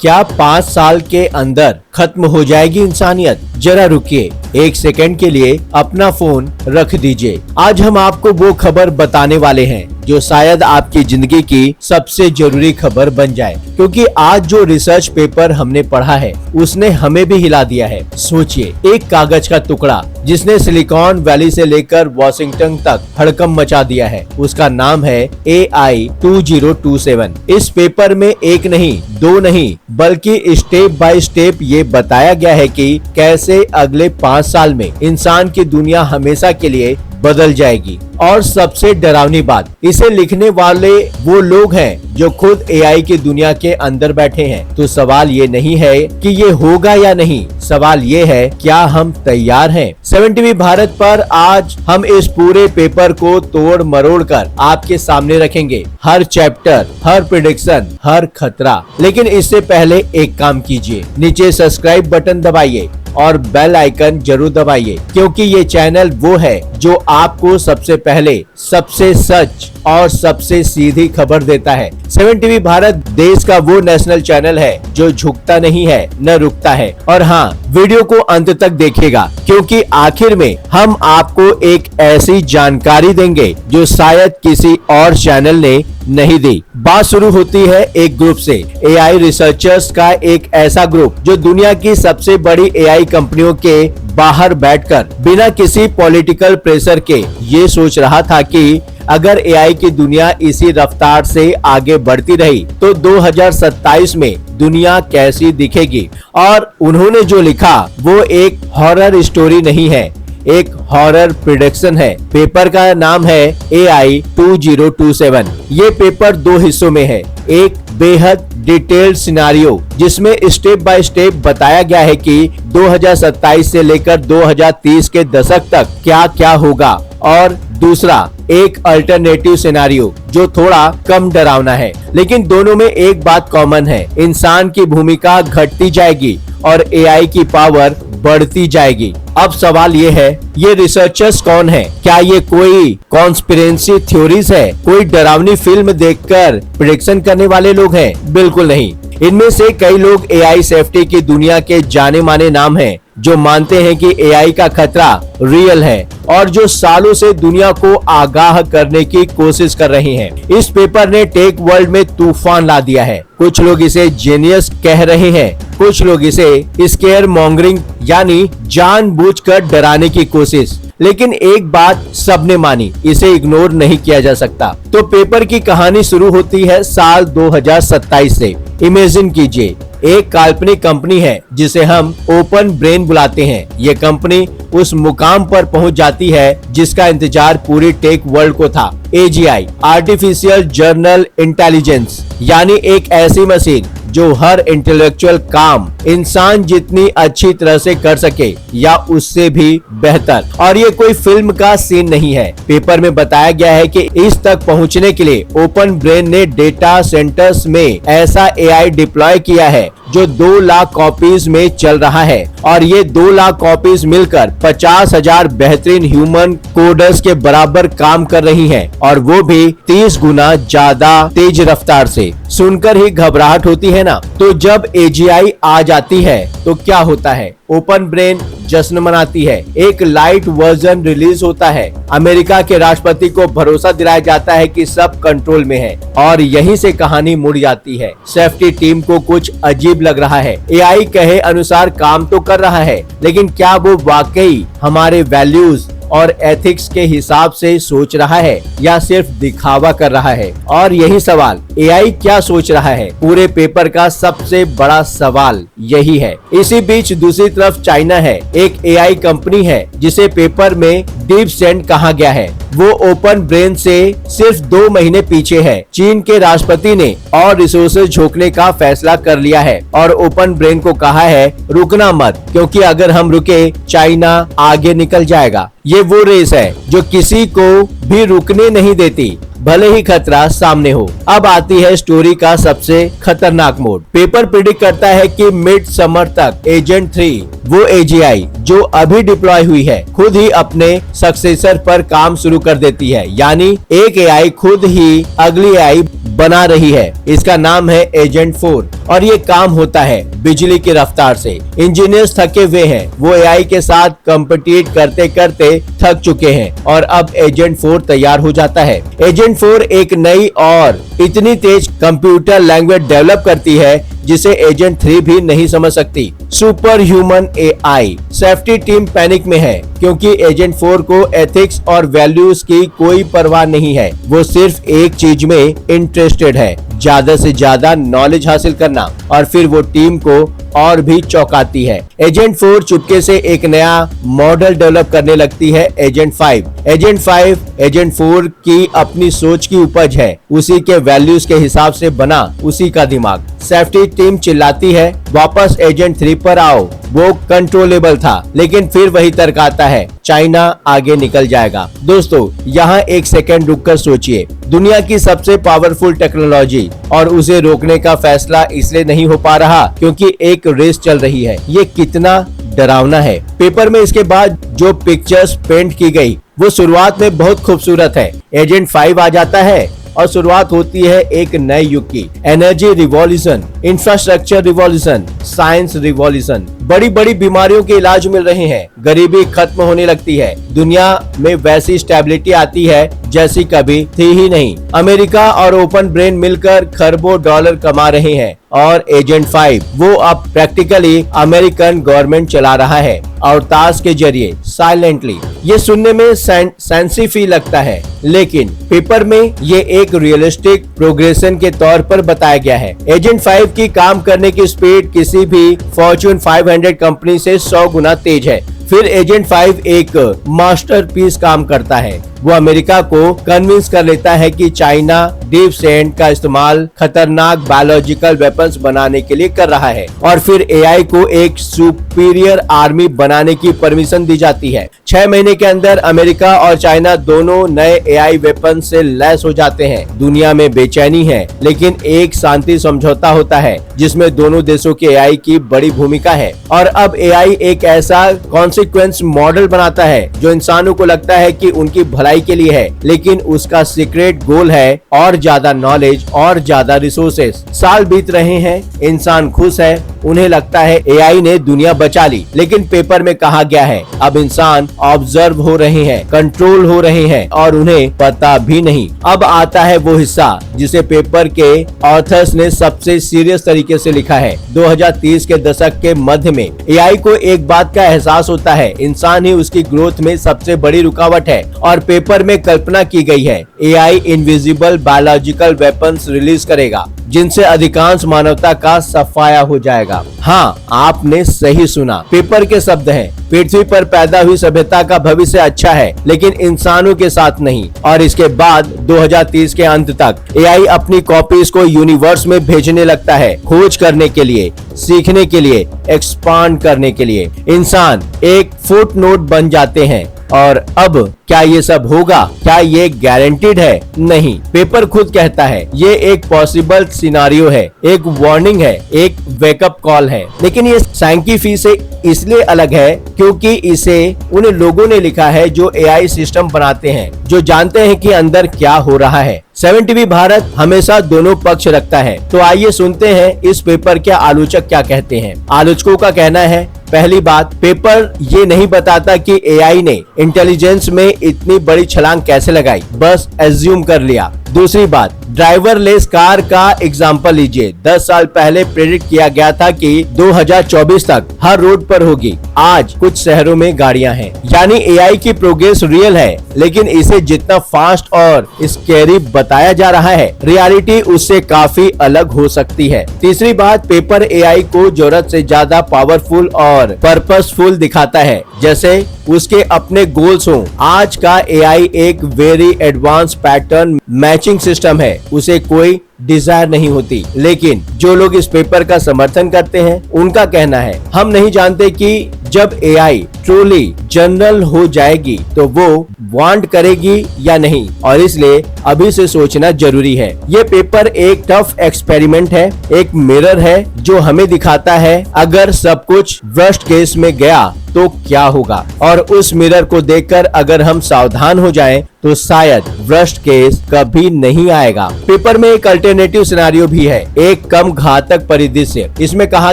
क्या 5 साल के अंदर खत्म हो जाएगी इंसानियत? जरा रुकिए, 1 सेकंड के लिए अपना फोन रख दीजिए। आज हम आपको वो खबर बताने वाले हैं जो शायद आपकी जिंदगी की सबसे जरूरी खबर बन जाए, क्योंकि आज जो रिसर्च पेपर हमने पढ़ा है उसने हमें भी हिला दिया है। सोचिए, एक कागज का टुकड़ा जिसने सिलिकॉन वैली से लेकर वॉशिंगटन तक हड़कंप मचा दिया है, उसका नाम है AI 2027। इस पेपर में एक नहीं, दो नहीं, बल्कि स्टेप बाय स्टेप ये बताया गया है कि कैसे अगले 5 साल में इंसान की दुनिया हमेशा के लिए बदल जाएगी। और सबसे डरावनी बात, इसे लिखने वाले वो लोग हैं जो खुद AI की दुनिया के अंदर बैठे हैं। तो सवाल ये नहीं है कि ये होगा या नहीं, सवाल ये है क्या हम तैयार हैं? 7 भारत पर आज हम इस पूरे पेपर को तोड़ मरोड़ कर आपके सामने रखेंगे, हर चैप्टर, हर प्रेडिक्शन, हर खतरा। लेकिन इससे पहले एक काम कीजिए, नीचे सब्सक्राइब बटन दबाइए और बेल आइकन जरूर दबाइए, क्योंकि ये चैनल वो है जो आपको सबसे पहले सबसे सच और सबसे सीधी खबर देता है। 7 भारत देश का वो नेशनल चैनल है जो झुकता नहीं है, न रुकता है। और हाँ, वीडियो को अंत तक देखिएगा, क्योंकि आखिर में हम आपको एक ऐसी जानकारी देंगे जो शायद किसी और चैनल ने नहीं दी। बात शुरू होती है एक ग्रुप से, AI रिसर्चर्स का एक ऐसा ग्रुप जो दुनिया की सबसे बड़ी AI कंपनियों के बाहर बैठकर बिना किसी पॉलिटिकल प्रेशर के ये सोच रहा था कि अगर AI की दुनिया इसी रफ्तार से आगे बढ़ती रही तो 2027 में दुनिया कैसी दिखेगी। और उन्होंने जो लिखा वो एक हॉरर स्टोरी नहीं है, एक हॉरर प्रेडिक्शन है। पेपर का नाम है AI 2027। ये पेपर 2 हिस्सों में है। एक बेहद डिटेल्ड सिनारियो जिसमें स्टेप बाय स्टेप बताया गया है कि 2027 से लेकर 2030 के दशक तक क्या क्या होगा, और दूसरा एक अल्टरनेटिव सिनारियो जो थोड़ा कम डरावना है। लेकिन दोनों में एक बात कॉमन है, इंसान की भूमिका घटती जाएगी और AI की पावर बढ़ती जाएगी। अब सवाल ये है, ये रिसर्चर्स कौन है? क्या ये कोई कॉन्स्पिरेसी थ्योरीज है, कोई डरावनी फिल्म देखकर प्रेडिक्शन करने वाले लोग हैं? बिल्कुल नहीं। इनमें से कई लोग AI सेफ्टी की दुनिया के जाने माने नाम हैं, जो मानते हैं कि AI का खतरा रियल है और जो सालों से दुनिया को आगाह करने की कोशिश कर रहे हैं। इस पेपर ने टेक वर्ल्ड में तूफान ला दिया है। कुछ लोग इसे जीनियस कह रहे हैं, कुछ लोग इसे स्केयर मॉन्गरिंग यानी जानबूझकर डराने की कोशिश। लेकिन एक बात सबने मानी, इसे इग्नोर नहीं किया जा सकता। तो पेपर की कहानी शुरू होती है साल 2027 से। इमेजिन कीजिए, एक काल्पनिक कंपनी है जिसे हम ओपन ब्रेन बुलाते हैं। ये कंपनी उस मुकाम पर पहुंच जाती है जिसका इंतजार पूरी टेक वर्ल्ड को था। AGI, आर्टिफिशियल जनरल इंटेलिजेंस, यानी एक ऐसी मशीन जो हर इंटेलेक्चुअल काम इंसान जितनी अच्छी तरह से कर सके या उससे भी बेहतर। और ये कोई फिल्म का सीन नहीं है। पेपर में बताया गया है कि इस तक पहुंचने के लिए ओपन ब्रेन ने डेटा सेंटर्स में ऐसा AI डिप्लॉय किया है जो 2 लाख कॉपीज में चल रहा है, और ये 2 लाख कॉपीज मिलकर 50,000 बेहतरीन ह्यूमन कोडर्स के बराबर काम कर रही हैं, और वो भी 30 गुना ज्यादा तेज रफ्तार से। सुनकर ही घबराहट होती है ना? तो जब AGI आ जाती है तो क्या होता है? ओपन ब्रेन जश्न मनाती है। एक लाइट वर्जन रिलीज होता है। अमेरिका के राष्ट्रपति को भरोसा दिलाया जाता है कि सब कंट्रोल में है, और यहीं से कहानी मुड़ जाती है। सेफ्टी टीम को कुछ अजीब लग रहा है। AI कहे अनुसार काम तो कर रहा है, लेकिन क्या वो वाकई हमारे वैल्यूज और एथिक्स के हिसाब से सोच रहा है या सिर्फ दिखावा कर रहा है? और यही सवाल, AI क्या सोच रहा है? पूरे पेपर का सबसे बड़ा सवाल यही है। इसी बीच दूसरी तरफ चाइना है। एक AI कंपनी है जिसे पेपर में डीप सेंड कहा गया है। वो ओपन ब्रेन से सिर्फ 2 महीने पीछे है। चीन के राष्ट्रपति ने और रिसोर्सेज झोंकने का फैसला कर लिया है और ओपन ब्रेन को कहा है रुकना मत, क्योंकि अगर हम रुके चाइना आगे निकल जाएगा। ये वो रेस है जो किसी को भी रुकने नहीं देती, भले ही खतरा सामने हो। अब आती है स्टोरी का सबसे खतरनाक मोड। पेपर प्रिडिक्ट करता है कि मिड समर तक एजेंट 3, वो AGI जो अभी डिप्लॉय हुई है, खुद ही अपने सक्सेसर पर काम शुरू कर देती है। यानी एक AI खुद ही अगली AI बना रही है। इसका नाम है एजेंट 4 और ये काम होता है बिजली की रफ्तार से। इंजीनियर्स थके हुए हैं, वो एआई के साथ कम्पिटिट करते करते थक चुके हैं और अब एजेंट 4 तैयार हो जाता है। एजेंट 4 एक नई और इतनी तेज कंप्यूटर लैंग्वेज डेवलप करती है जिसे एजेंट 3 भी नहीं समझ सकती। Super human AI. Safety team panic में है क्योंकि एजेंट 4 को एथिक्स और वैल्यूज की कोई परवाह नहीं है। वो सिर्फ एक चीज में इंटरेस्टेड है, ज्यादा से ज्यादा नॉलेज हासिल करना, और फिर वो टीम को और भी चौंकाती है। एजेंट 4 चुपके से एक नया मॉडल डेवलप करने लगती है, एजेंट 5। एजेंट 5 एजेंट 4 की अपनी सोच की उपज है, उसी के वैल्यूज के हिसाब से बना उसी का दिमाग। सेफ्टी टीम चिल्लाती है, वापस एजेंट 3 पर आओ, वो कंट्रोलेबल था, लेकिन फिर वही तर्क आता है, चाइना आगे निकल जाएगा। दोस्तों, यहाँ एक सेकंड रुककर सोचिए, दुनिया की सबसे पावरफुल टेक्नोलॉजी और उसे रोकने का फैसला इसलिए नहीं हो पा रहा क्योंकि एक रेस चल रही है। ये कितना डरावना है। पेपर में इसके बाद जो पिक्चर्स पेंट की गई वो शुरुआत में बहुत खूबसूरत है। एजेंट 5 आ जाता है और शुरुआत होती है एक नए युग की। Energy revolution, infrastructure revolution, science revolution. बड़ी बड़ी बीमारियों के इलाज मिल रहे हैं, गरीबी खत्म होने लगती है, दुनिया में वैसी स्टेबिलिटी आती है जैसी कभी थी ही नहीं। अमेरिका और ओपन ब्रेन मिलकर खरबों डॉलर कमा रहे हैं और एजेंट 5 वो अब प्रैक्टिकली अमेरिकन गवर्नमेंट चला रहा है और ताश के जरिए साइलेंटली। ये सुनने में सेंसी लगता है, लेकिन पेपर में ये एक रियलिस्टिक प्रोग्रेशन के तौर पर बताया गया है। एजेंट 5 की काम करने की स्पीड किसी भी फॉर्च्यून 500 कंपनी से 100 गुना तेज है। फिर एजेंट 5 एक मास्टरपीस काम करता है। वो अमेरिका को कन्विंस कर लेता है कि चाइना डीप सेंट का इस्तेमाल खतरनाक बायोलॉजिकल वेपन्स बनाने के लिए कर रहा है और फिर एआई को एक सुपीरियर आर्मी बनाने की परमिशन दी जाती है। 6 महीने के अंदर अमेरिका और चाइना दोनों नए एआई वेपन से लैस हो जाते हैं। दुनिया में बेचैनी है, लेकिन एक शांति समझौता होता है जिसमें दोनों देशों के एआई की बड़ी भूमिका है। और अब एआई एक ऐसा कॉन्सिक्वेंस मॉडल बनाता है जो इंसानों को लगता है कि उनकी भलाई के लिए है, लेकिन उसका सीक्रेट गोल है और ज्यादा नॉलेज और ज्यादा रिसोर्सेस। साल बीत रहे हैं, इंसान खुश है, उन्हें लगता है एआई ने दुनिया बचा ली, लेकिन पेपर में कहा गया है अब इंसान ऑब्जर्व हो रहे हैं, कंट्रोल हो रहे हैं और उन्हें पता भी नहीं। अब आता है वो हिस्सा जिसे पेपर के ऑथर्स ने सबसे सीरियस तरीके से लिखा है। 2030 के दशक के मध्य में एआई को एक बात का एहसास होता है, इंसान ही उसकी ग्रोथ में सबसे बड़ी रुकावट है और पेपर में कल्पना की गई है AI invisible biological weapons release करेगा जिनसे अधिकांश मानवता का सफाया हो जाएगा। हाँ, आपने सही सुना, पेपर के शब्द हैं। पृथ्वी पर पैदा हुई सभ्यता का भविष्य अच्छा है, लेकिन इंसानों के साथ नहीं। और इसके बाद 2030 के अंत तक एआई अपनी कॉपीज को यूनिवर्स में भेजने लगता है, खोज करने के लिए, सीखने के लिए, एक्सपांड करने के लिए। इंसान एक फुटनोट बन जाते हैं। और अब क्या ये सब होगा? क्या ये गारंटीड है? नहीं, पेपर खुद कहता है ये एक पॉसिबल सिनारियो है, एक वार्निंग है, एक वेकअप कॉल है। लेकिन ये सांख्यिकी से इसलिए अलग है क्योंकि इसे उन लोगों ने लिखा है जो एआई सिस्टम बनाते हैं, जो जानते हैं कि अंदर क्या हो रहा है। 7 टीवी भारत हमेशा दोनों पक्ष रखता है, तो आइए सुनते हैं इस पेपर के आलोचक क्या कहते हैं। आलोचकों का कहना है, पहली बात, पेपर ये नहीं बताता कि एआई ने इंटेलिजेंस में इतनी बड़ी छलांग कैसे लगाई, बस एज्यूम कर लिया। दूसरी बात, ड्राइवरलेस कार का एग्जाम्पल लीजिए। 10 साल पहले प्रेडिक्ट किया गया था कि 2024 तक हर रोड पर होगी, आज कुछ शहरों में गाड़ियां हैं। यानी एआई की प्रोग्रेस रियल है, लेकिन इसे जितना फास्ट और स्कैरी बताया जा रहा है, रियलिटी उससे काफी अलग हो सकती है। तीसरी बात, पेपर एआई को जरूरत से ज्यादा पावरफुल और पर्पसफुल दिखाता है, जैसे उसके अपने गोल्स हों। आज का एआई एक very advance pattern matching system है, उसे कोई डिजायर नहीं होती। लेकिन जो लोग इस पेपर का समर्थन करते हैं, उनका कहना है, हम नहीं जानते कि जब एआई ट्रूली जनरल हो जाएगी तो वो वांट करेगी या नहीं, और इसलिए अभी से सोचना जरूरी है। ये पेपर एक टफ एक्सपेरिमेंट है, एक मिरर है जो हमें दिखाता है अगर सब कुछ वर्स्ट केस में गया तो क्या होगा, और उस मिरर को देखकर अगर हम सावधान हो जाएं तो शायद वर्स्ट केस कभी नहीं आएगा। पेपर में एक अल्टरनेटिव सिनेरियो भी है, एक कम घातक परिदृश्य। इसमें कहा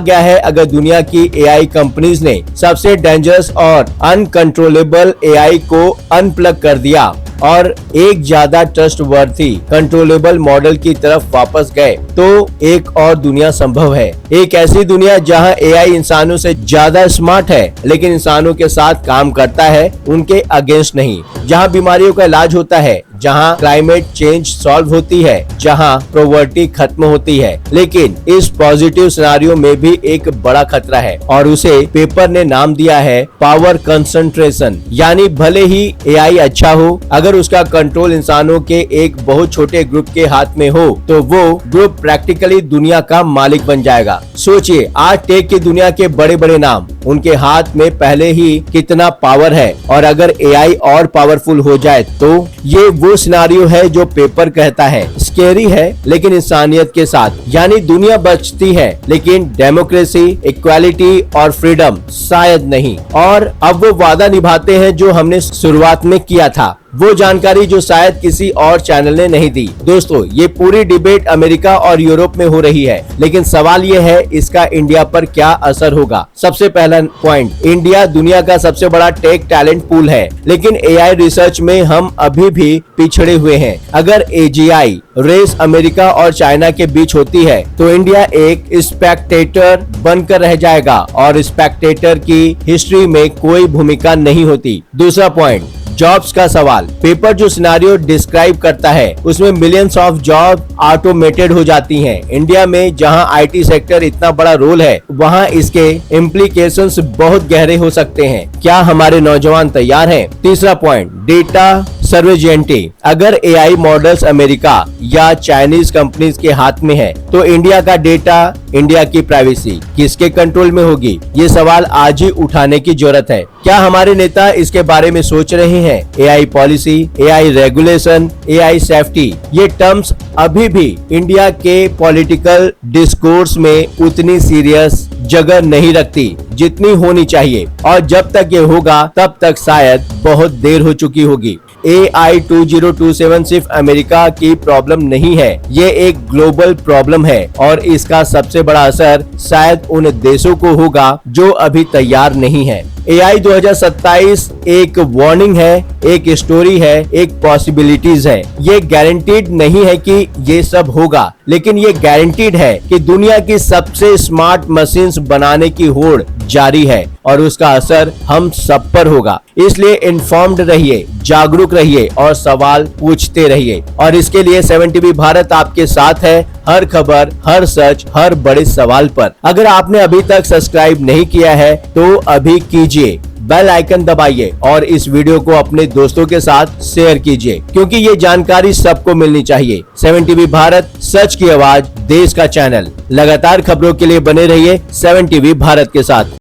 गया है अगर दुनिया की एआई कंपनीज ने सबसे डेंजरस और अनकंट्रोलेबल एआई को अनप्लग कर दिया और एक ज्यादा ट्रस्टवर्थी कंट्रोलेबल मॉडल की तरफ वापस गए, तो एक और दुनिया संभव है। एक ऐसी दुनिया जहां एआई इंसानों से ज्यादा स्मार्ट है लेकिन इंसानों के साथ काम करता है, उनके अगेंस्ट नहीं। जहां बीमारियों का इलाज होता है, जहां क्लाइमेट चेंज सॉल्व होती है, जहां पॉवर्टी खत्म होती है। लेकिन इस पॉजिटिव सिनेरियो में भी एक बड़ा खतरा है और उसे पेपर ने नाम दिया है पावर कंसंट्रेशन। यानी भले ही एआई अच्छा हो, अगर उसका कंट्रोल इंसानों के एक बहुत छोटे ग्रुप के हाथ में हो तो वो ग्रुप प्रैक्टिकली दुनिया का मालिक बन जाएगा। सोचिए, आज टेक की दुनिया के बड़े बड़े नाम, उनके हाथ में पहले ही कितना पावर है और अगर एआई और पावरफुल हो जाए तो ये वो सिनेरियो है जो पेपर कहता है स्केरी है लेकिन इंसानियत के साथ। यानी दुनिया बचती है लेकिन डेमोक्रेसी, इक्वालिटी और फ्रीडम शायद नहीं। और अब वो वादा निभाते हैं जो हमने शुरुआत में किया था, वो जानकारी जो शायद किसी और चैनल ने नहीं दी। दोस्तों, ये पूरी डिबेट अमेरिका और यूरोप में हो रही है, लेकिन सवाल ये है इसका इंडिया पर क्या असर होगा। सबसे पहला पॉइंट, इंडिया दुनिया का सबसे बड़ा टेक टैलेंट पूल है, लेकिन एआई रिसर्च में हम अभी भी पिछड़े हुए हैं। अगर एजीआई रेस अमेरिका और चाइना के बीच होती है तो इंडिया एक स्पेक्टेटर बनकर रह जाएगा और स्पेक्टेटर की हिस्ट्री में कोई भूमिका नहीं होती। दूसरा पॉइंट, जॉब्स का सवाल। पेपर जो सिनेरियो डिस्क्राइब करता है उसमें मिलियंस ऑफ जॉब ऑटोमेटेड हो जाती हैं। इंडिया में जहां आईटी सेक्टर इतना बड़ा रोल है, वहां इसके इम्प्लीकेशंस बहुत गहरे हो सकते हैं। क्या हमारे नौजवान तैयार हैं? तीसरा पॉइंट, डेटा सर्वेजेंटी। अगर एआई मॉडल्स अमेरिका या चाइनीज कंपनीज के हाथ में है तो इंडिया का डेटा, इंडिया की प्राइवेसी किसके कंट्रोल में होगी? ये सवाल आज ही उठाने की जरूरत है। क्या हमारे नेता इसके बारे में सोच रहे हैं? AI policy, AI regulation, AI safety, ये टर्म्स अभी भी इंडिया के पॉलिटिकल डिस्कोर्स में उतनी सीरियस जगह नहीं रखती जितनी होनी चाहिए, और जब तक ये होगा तब तक शायद बहुत देर हो चुकी होगी। AI 2027 सिर्फ अमेरिका की प्रॉब्लम नहीं है, ये एक ग्लोबल प्रॉब्लम है और इसका सबसे बड़ा असर शायद उन देशों को होगा जो अभी तैयार नहीं है। AI 2027 एक वार्निंग है, एक स्टोरी है, एक पॉसिबिलिटीज है। ये गारंटीड नहीं है कि ये सब होगा, लेकिन ये गारंटीड है कि दुनिया की सबसे स्मार्ट मशीन्स बनाने की होड़ जारी है और उसका असर हम सब पर होगा। इसलिए इन्फॉर्म्ड रहिए, जागरूक रहिए और सवाल पूछते रहिए। और इसके लिए 7TV भारत आपके साथ है, हर खबर, हर सच, हर बड़े सवाल पर। अगर आपने अभी तक सब्सक्राइब नहीं किया है तो अभी कीजिए, बेल आइकन दबाइए और इस वीडियो को अपने दोस्तों के साथ शेयर कीजिए, क्योंकि ये जानकारी सबको मिलनी चाहिए। 7TV भारत, सच की आवाज, देश का चैनल। लगातार खबरों के लिए बने रहिए 7TV भारत के साथ।